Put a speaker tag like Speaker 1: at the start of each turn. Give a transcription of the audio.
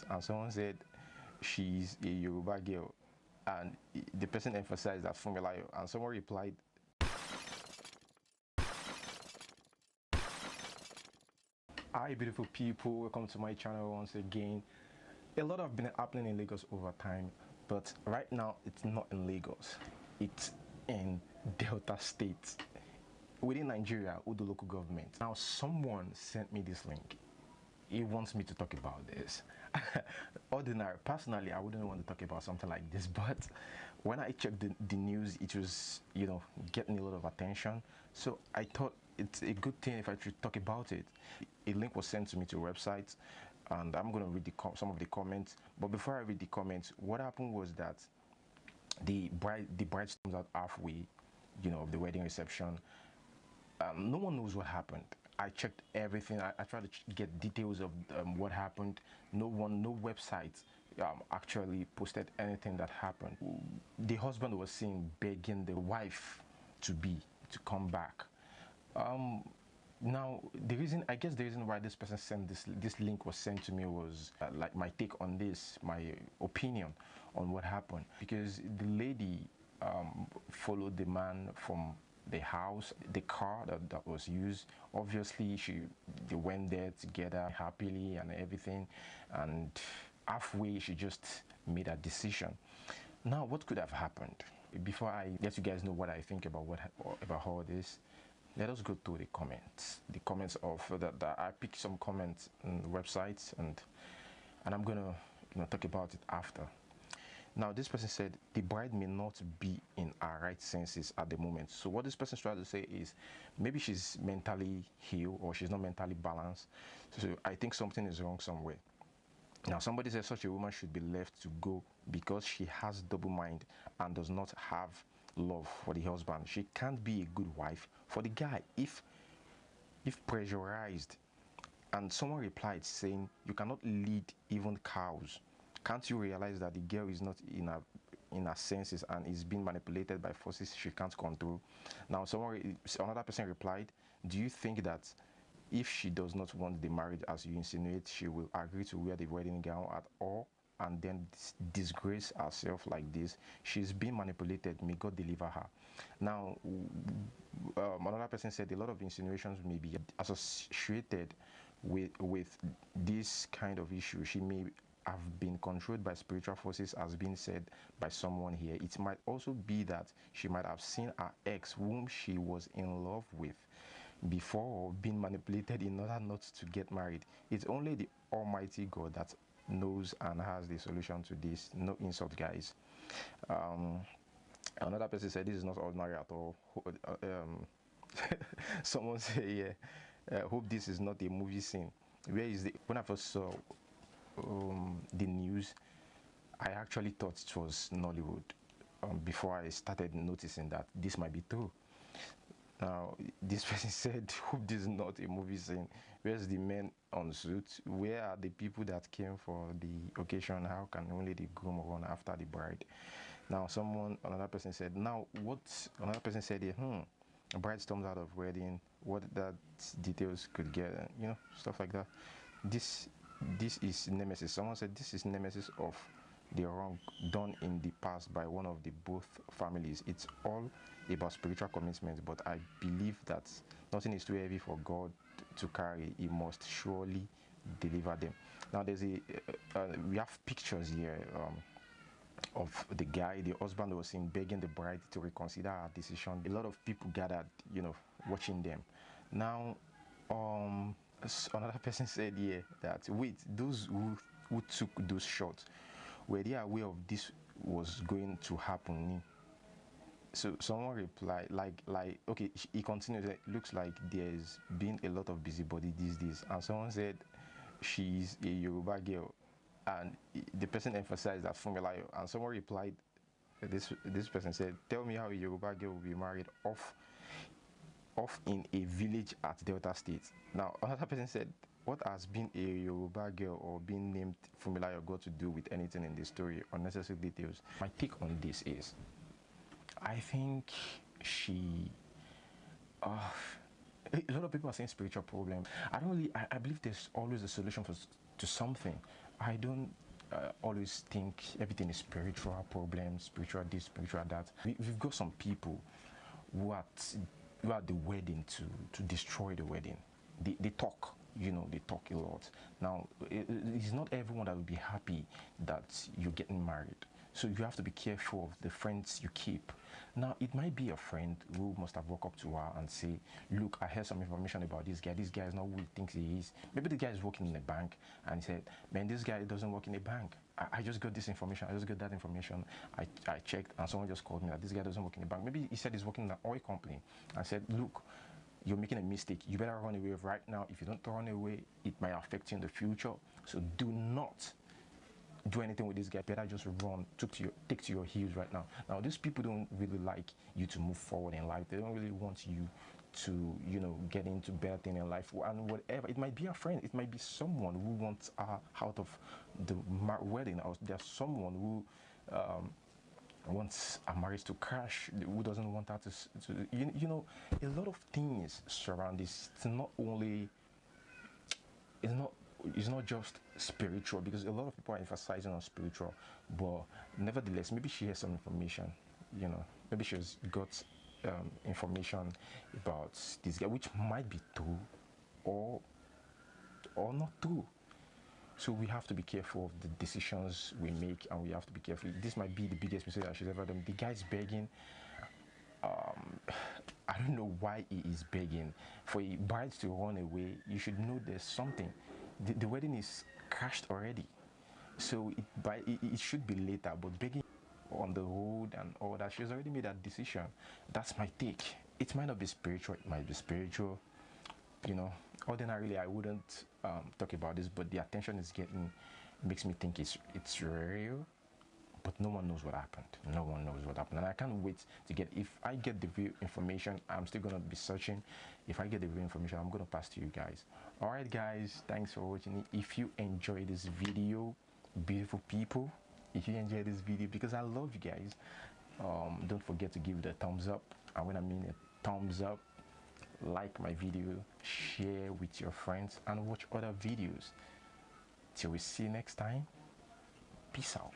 Speaker 1: And someone said she's a Yoruba girl, and the person emphasized that Funmilayo, and someone replied, "Hi beautiful people, welcome to my channel once again." A lot have been happening in Lagos over time, but right now it's not in Lagos, it's in Delta State within Nigeria with the local government. Now someone sent me this link. He wants me to talk about this. Personally, I wouldn't want to talk about something like this, but when I checked the news, it was, getting a lot of attention. So I thought it's a good thing if I should talk about it. A link was sent to me to a website, and I'm going to read some of the comments. But before I read the comments, what happened was that the bride storms out halfway, of the wedding reception. No one knows what happened. I checked everything. I tried to get details of what happened. No website actually posted anything that happened. The husband was seen begging the wife to come back. Now the reason why this person sent this link was sent to me was like my take on this, my opinion on what happened, because the lady followed the man from the house, the car that was used. Obviously they went there together happily and everything, and halfway she just made a decision. Now what could have happened? Before I let you guys know what I think about all this, let us go to the comments of that. I picked some comments on websites, and I'm gonna talk about it after. Now this person said the bride may not be in her right senses at the moment. So what this person is trying to say is maybe she's mentally healed or she's not mentally balanced. So I think something is wrong somewhere. Now somebody says such a woman should be left to go because she has double mind and does not have love for the husband. She can't be a good wife for the guy if pressurized. And someone replied saying, you cannot lead even cows. Can't you realize that the girl is not in her senses and is being manipulated by forces she can't control? Now another person replied, do you think that if she does not want the marriage as you insinuate, she will agree to wear the wedding gown at all and then disgrace herself like this? She's being manipulated. May God deliver her. Now another person said a lot of insinuations may be associated with this kind of issue. She may have been controlled by spiritual forces, as been said by someone here. It might also be that she might have seen her ex, whom she was in love with before, being manipulated in order not to get married. It's only the Almighty God that knows and has the solution to this. No insult, guys. Another person said this is not ordinary at all. Someone say, yeah, hope this is not a movie scene. When I first saw the news, I actually thought it was Nollywood before I started noticing that this might be true. Now this person said, hope this is not a movie scene. Where's the men on suit? Where are the people that came for the occasion? How can only the groom run after the bride? Now another person said here, a bride storms out of wedding, what that details could get, stuff like that. This is nemesis. Someone said this is nemesis of the wrong done in the past by one of the both families. It's all about spiritual commitment, but I believe that nothing is too heavy for God to carry. He must surely deliver them. Now there's we have pictures here of the husband was seen begging the bride to reconsider her decision. A lot of people gathered, watching them. Now another person said here that wait, those who took those shots, were they aware of this was going to happen? So someone replied like okay, he continued, it looks like there's been a lot of busybody these days. And someone said she's a Yoruba girl, and the person emphasized that Funmilayo. And someone replied, this person said, tell me how a Yoruba girl will be married off in a village at Delta State. Now another person said, what has been a Yoruba girl or being named Funmilayo got to do with anything in this story? Unnecessary details. My take on this is, I think she a lot of people are saying spiritual problem. I believe there's always a solution to something, I don't always think everything is spiritual problems, spiritual this, spiritual that. We've got some people who are the wedding to destroy the wedding. They talk, they talk a lot. Now, it's not everyone that will be happy that you're getting married. So you have to be careful of the friends you keep. Now, it might be a friend who must have walked up to her and say, look, I heard some information about this guy. This guy is not who he thinks he is. Maybe the guy is working in a bank and he said, man, this guy doesn't work in a bank. I just got this information. I just got that information. I checked and someone just called me that this guy doesn't work in a bank. Maybe he said he's working in an oil company. I said, look, you're making a mistake. You better run away right now. If you don't run away, it might affect you in the future. So do not do anything with this guy. Better just run, take to your heels right now. Now, these people don't really like you to move forward in life. They don't really want you to, get into better thing in life and whatever. It might be a friend. It might be someone who wants out of the wedding. Or there's someone who wants a marriage to crash, who doesn't want that to a lot of things surround this. It's not just spiritual, because a lot of people are emphasizing on spiritual, but nevertheless, maybe she has some information, maybe she's got information about this guy, which might be true or not true. So we have to be careful of the decisions we make, and we have to be careful. This might be the biggest mistake that she's ever done. The guy's begging. I don't know why he is begging. For a bride to run away, you should know there's something. The wedding is crashed already, so it should be later. But begging on the road and all that, she's already made that decision. That's my take. It might not be spiritual. It might be spiritual. Ordinarily I wouldn't talk about this, but the attention is getting makes me think it's real. But no one knows what happened. No one knows what happened. And I can't wait to if I get the real information, I'm still going to be searching. If I get the real information, I'm going to pass to you guys. All right, guys, thanks for watching. If you enjoyed this video, beautiful people, if you enjoyed this video, because I love you guys, don't forget to give it a thumbs up. And when I mean a thumbs up, like my video, share with your friends, and watch other videos. Till we see you next time, peace out.